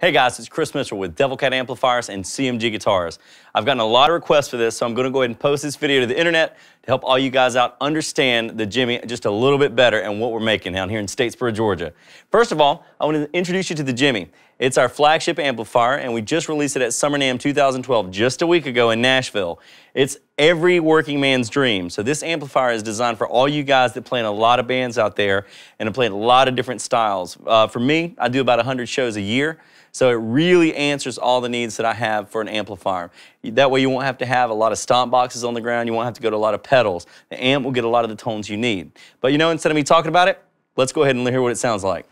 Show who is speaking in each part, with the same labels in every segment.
Speaker 1: Hey guys, it's Chris Mitchell with Devilcat Amplifiers and CMG Guitars. I've gotten a lot of requests for this, so I'm going to go ahead and post this video to the internet to help all you guys out understand the Jimmy just a little bit better and what we're making down here in Statesboro, Georgia. First of all, I want to introduce you to the Jimmy. It's our flagship amplifier, and we just released it at Summer NAMM 2012, just a week ago in Nashville. It's every working man's dream. So this amplifier is designed for all you guys that play in a lot of bands out there and play in a lot of different styles. For me, I do about 100 shows a year. So it really answers all the needs that I have for an amplifier. That way you won't have to have a lot of stomp boxes on the ground. You won't have to go to a lot of pedals. The amp will get a lot of the tones you need. But you know, instead of me talking about it, let's go ahead and hear what it sounds like.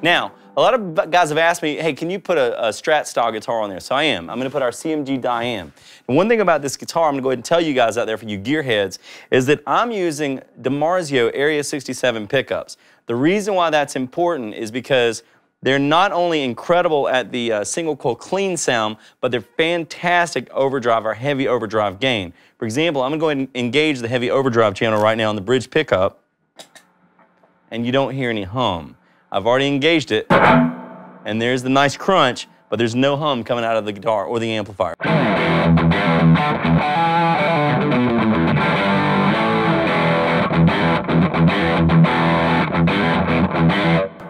Speaker 1: Now, a lot of guys have asked me, hey, can you put a Strat style guitar on there? So I am. I'm going to put our CMG Diane. And one thing about this guitar, I'm going to go ahead and tell you guys out there for you gearheads, is that I'm using DiMarzio Area 67 pickups. The reason why that's important is because they're not only incredible at the single coil clean sound, but they're fantastic overdrive or heavy overdrive gain. For example, I'm going to go ahead and engage the heavy overdrive channel right now on the bridge pickup, and you don't hear any hum. I've already engaged it, and there's the nice crunch, but there's no hum coming out of the guitar or the amplifier.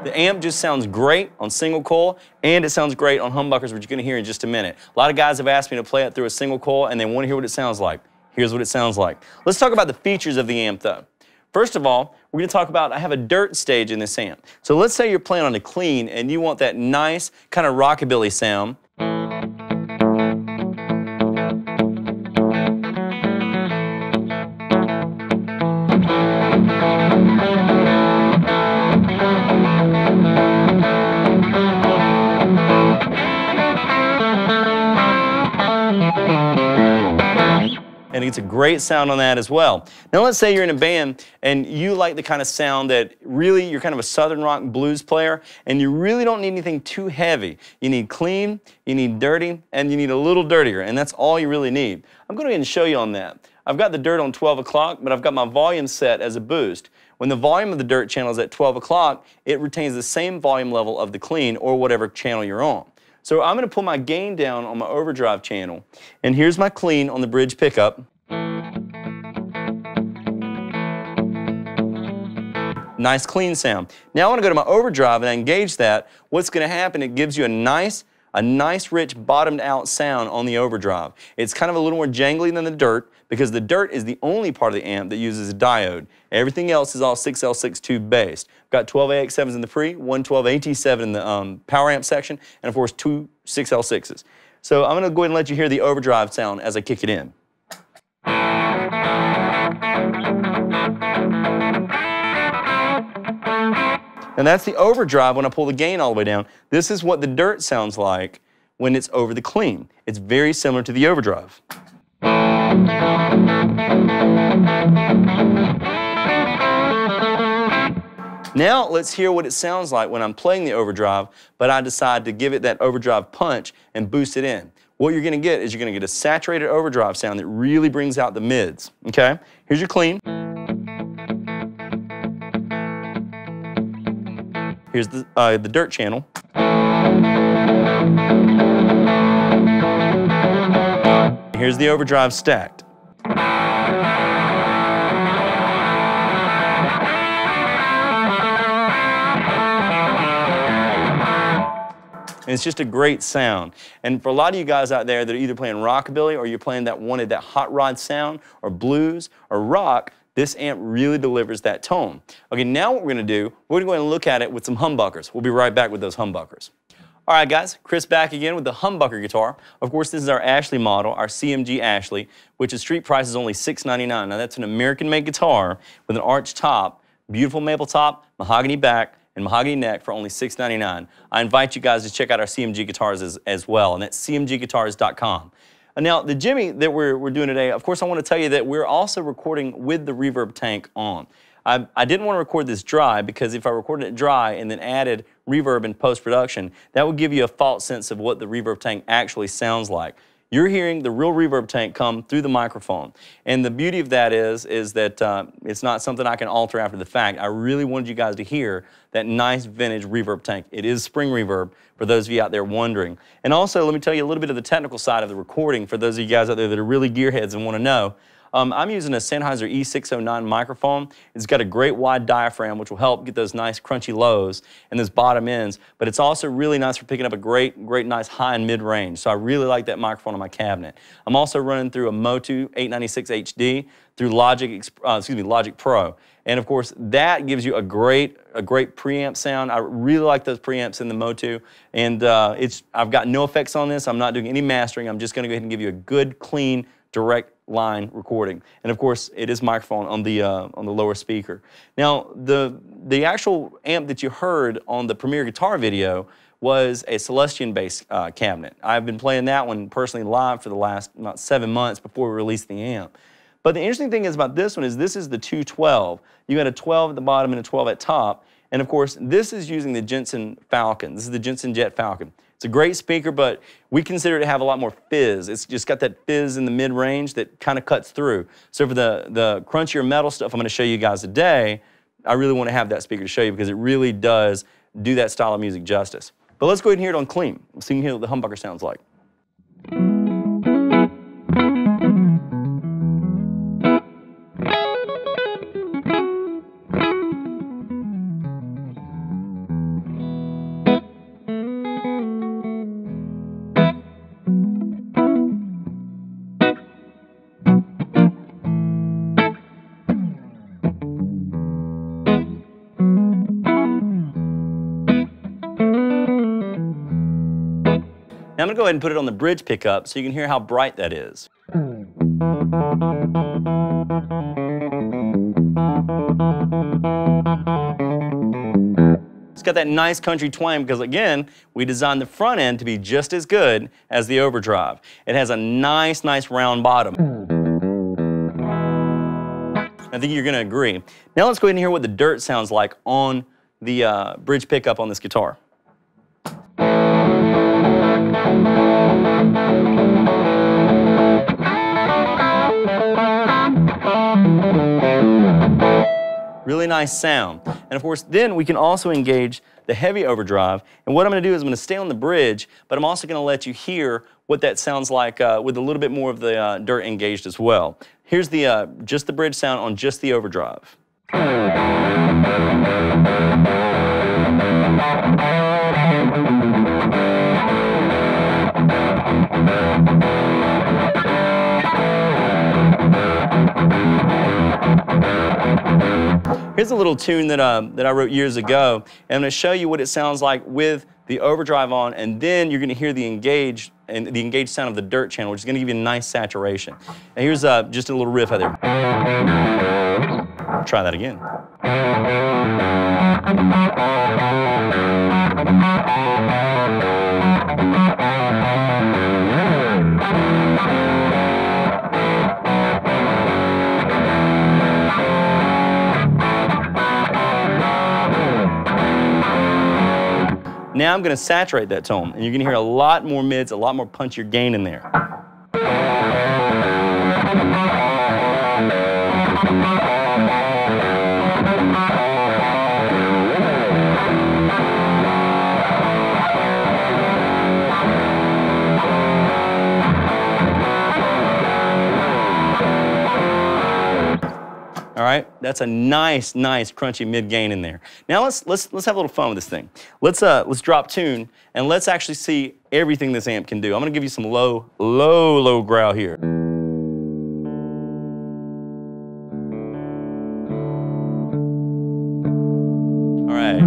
Speaker 1: The amp just sounds great on single coil, and it sounds great on humbuckers, which you're going to hear in just a minute. A lot of guys have asked me to play it through a single coil, and they want to hear what it sounds like. Here's what it sounds like. Let's talk about the features of the amp, though. First of all, we're going to talk about, I have a dirt stage in this amp. So let's say you're playing on a clean and you want that nice kind of rockabilly sound. And it's a great sound on that as well. Now let's say you're in a band and you like the kind of sound that really, you're kind of a southern rock blues player and you really don't need anything too heavy. You need clean, you need dirty, and you need a little dirtier, and that's all you really need. I'm going to go ahead and show you on that. I've got the dirt on 12 o'clock, but I've got my volume set as a boost. When the volume of the dirt channel is at 12 o'clock, it retains the same volume level of the clean or whatever channel you're on. So I'm going to pull my gain down on my overdrive channel, and here's my clean on the bridge pickup. Nice clean sound. Now I want to go to my overdrive and engage that. What's going to happen, it gives you a nice rich bottomed out sound on the overdrive. It's kind of a little more jangly than the dirt because the dirt is the only part of the amp that uses a diode. Everything else is all 6L6 tube based. I've got 12 AX7s in the pre, one 12 AT7 in the power amp section, and of course two 6L6s. So I'm going to go ahead and let you hear the overdrive sound as I kick it in. And that's the overdrive when I pull the gain all the way down. This is what the dirt sounds like when it's over the clean. It's very similar to the overdrive. Now let's hear what it sounds like when I'm playing the overdrive, but I decide to give it that overdrive punch and boost it in. What you're going to get is you're going to get a saturated overdrive sound that really brings out the mids. Okay? Here's your clean. Here's the dirt channel. Here's the overdrive stacked. And it's just a great sound. And for a lot of you guys out there that are either playing rockabilly or you're playing wanted that hot rod sound or blues or rock, this amp really delivers that tone. Okay, now what we're going to do, we're going to go ahead and look at it with some humbuckers. We'll be right back with those humbuckers. All right, guys, Chris back again with the humbucker guitar. Of course, this is our Ashley model, our CMG Ashley, which the street price is only $6.99. Now, that's an American-made guitar with an arched top, beautiful maple top, mahogany back, and mahogany neck for only $6.99. I invite you guys to check out our CMG guitars as well, and that's cmgguitars.com. Now, the Jimmy that we're doing today, of course, I want to tell you that we're also recording with the reverb tank on. I didn't want to record this dry because if I recorded it dry and then added reverb in post-production, that would give you a false sense of what the reverb tank actually sounds like. You're hearing the real reverb tank come through the microphone. And the beauty of that is that it's not something I can alter after the fact. I really wanted you guys to hear that nice vintage reverb tank. It is spring reverb for those of you out there wondering. And also, let me tell you a little bit of the technical side of the recording for those of you guys out there that are really gearheads and want to know. I'm using a Sennheiser E609 microphone. It's got a great wide diaphragm, which will help get those nice crunchy lows and those bottom ends, but it's also really nice for picking up a great nice high and mid range. So I really like that microphone on my cabinet. I'm also running through a Motu 896 HD through Logic Pro. And of course, that gives you a great preamp sound. I really like those preamps in the Motu. And I've got no effects on this. I'm not doing any mastering. I'm just gonna go ahead and give you a good, clean, direct line recording. And of course, it is microphone on the lower speaker. Now, the actual amp that you heard on the Premier guitar video was a Celestion bass cabinet. I've been playing that one personally live for the last about 7 months before we released the amp. But the interesting thing is about this one is this is the 212. You got a 12 at the bottom and a 12 at top. And of course, this is using the Jensen Falcon. This is the Jensen Jet Falcon. It's a great speaker, but we consider it to have a lot more fizz. It's just got that fizz in the mid-range that kind of cuts through. So for the crunchier metal stuff I'm going to show you guys today, I really want to have that speaker to show you because it really does do that style of music justice. But let's go ahead and hear it on clean so you can hear what the humbucker sounds like. Now I'm going to go ahead and put it on the bridge pickup so you can hear how bright that is. It's got that nice country twang because, again, we designed the front end to be just as good as the overdrive. It has a nice round bottom. I think you're going to agree. Now let's go ahead and hear what the dirt sounds like on the bridge pickup on this guitar. Really nice sound. And of course, then we can also engage the heavy overdrive. And what I'm going to do is I'm going to stay on the bridge, but I'm also going to let you hear what that sounds like with a little bit more of the dirt engaged as well. Here's the just the bridge sound on just the overdrive. Here's a little tune that I wrote years ago, and I'm going to show you what it sounds like with the overdrive on, and then you're going to hear the engaged sound of the dirt channel, which is going to give you a nice saturation. And here's just a little riff out there. Try that again. Now I'm going to saturate that tone, and you're going to hear a lot more mids, a lot more punchier gain in there. All right, that's a nice crunchy mid gain in there. Now let's have a little fun with this thing. Let's drop tune and let's actually see everything this amp can do. I'm gonna give you some low growl here. All right.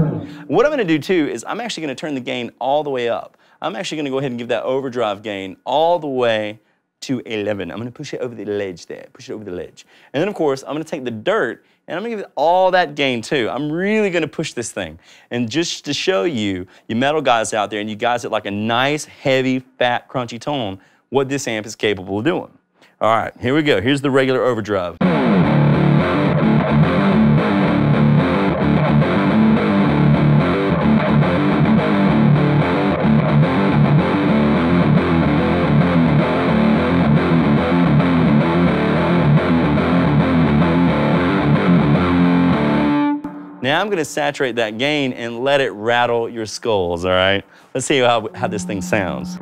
Speaker 1: What I'm gonna do too is I'm actually gonna turn the gain all the way up. I'm actually gonna go ahead and give that overdrive gain all the way to 11. I'm going to push it over the ledge there, push it over the ledge. And then of course, I'm going to take the dirt and I'm going to give it all that gain too. I'm really going to push this thing. And just to show you, you metal guys out there and you guys that like a nice, heavy, fat, crunchy tone, what this amp is capable of doing. All right, here we go. Here's the regular overdrive. Now I'm going to saturate that gain and let it rattle your skulls, all right? Let's see how this thing sounds.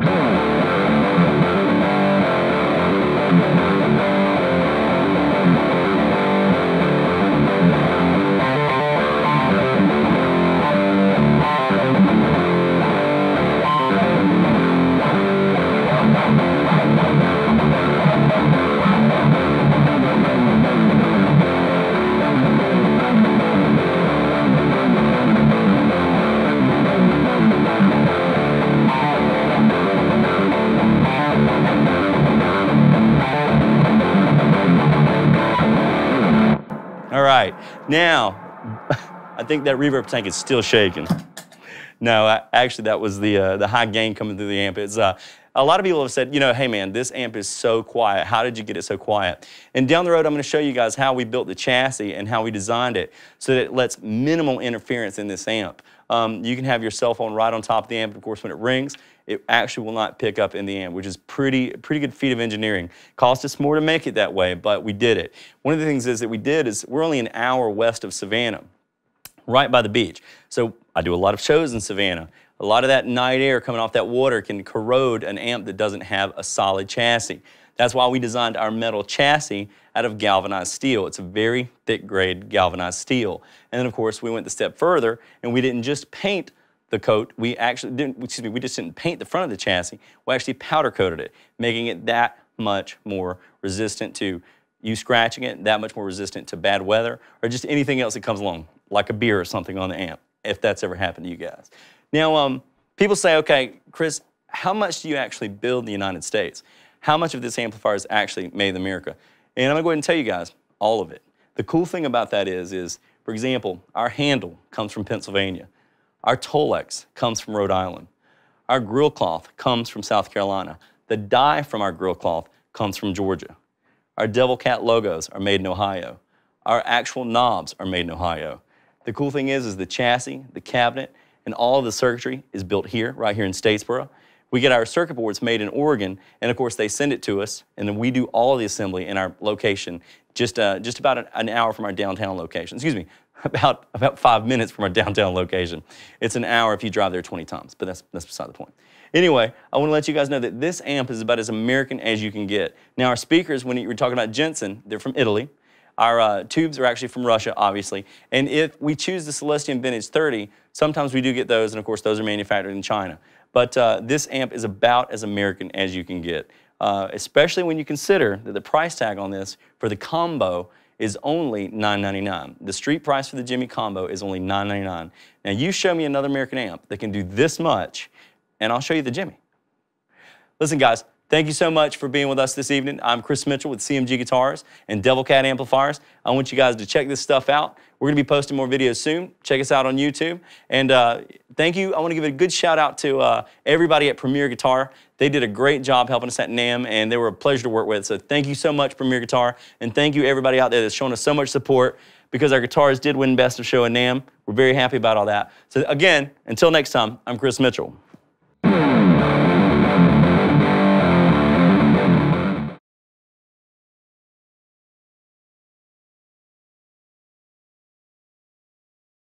Speaker 1: All right, now, I think that reverb tank is still shaking. No, actually that was the high gain coming through the amp. It's, a lot of people have said, you know, hey man, this amp is so quiet. How did you get it so quiet? And down the road, I'm gonna show you guys how we built the chassis and how we designed it so that it lets minimal interference in this amp. You can have your cell phone right on top of the amp. Of course, when it rings, it actually will not pick up in the amp, which is pretty good feat of engineering. Cost us more to make it that way, but we did it. One of the things is that we did is we're only an hour west of Savannah, right by the beach. So I do a lot of shows in Savannah. A lot of that night air coming off that water can corrode an amp that doesn't have a solid chassis. That's why we designed our metal chassis out of galvanized steel. It's a very thick grade galvanized steel. And then of course we went the step further and we didn't just paint the coat, we just didn't paint the front of the chassis, we actually powder coated it, making it that much more resistant to you scratching it, that much more resistant to bad weather or just anything else that comes along, like a beer or something on the amp, if that's ever happened to you guys. Now, people say, okay, Chris, how much do you actually build in the United States? How much of this amplifier is actually made in America? And I'm gonna go ahead and tell you guys, all of it. The cool thing about that is, for example, our handle comes from Pennsylvania. Our Tolex comes from Rhode Island. Our grill cloth comes from South Carolina. The die from our grill cloth comes from Georgia. Our Devilcat logos are made in Ohio. Our actual knobs are made in Ohio. The cool thing is the chassis, the cabinet, and all of the circuitry is built here, right here in Statesboro. We get our circuit boards made in Oregon, and of course they send it to us, and then we do all of the assembly in our location, just about an hour from our downtown location. Excuse me, about 5 minutes from our downtown location. It's an hour if you drive there 20 times, but that's beside the point. Anyway, I want to let you guys know that this amp is about as American as you can get. Now our speakers, when you were talking about Jensen, they're from Italy. Our tubes are actually from Russia, obviously. And if we choose the Celestion Vintage 30, sometimes we do get those, and of course those are manufactured in China. But this amp is about as American as you can get, especially when you consider that the price tag on this for the combo is only $999. The street price for the Jimmy combo is only $999. Now you show me another American amp that can do this much, and I'll show you the Jimmy. Listen guys, thank you so much for being with us this evening. I'm Chris Mitchell with CMG Guitars and Devilcat Amplifiers. I want you guys to check this stuff out. We're gonna be posting more videos soon. Check us out on YouTube. And thank you. I wanna give a good shout out to everybody at Premier Guitar. They did a great job helping us at NAMM, and they were a pleasure to work with. So thank you so much, Premier Guitar. And thank you everybody out there that's shown us so much support because our guitars did win Best of Show at NAMM. We're very happy about all that. So again, until next time, I'm Chris Mitchell.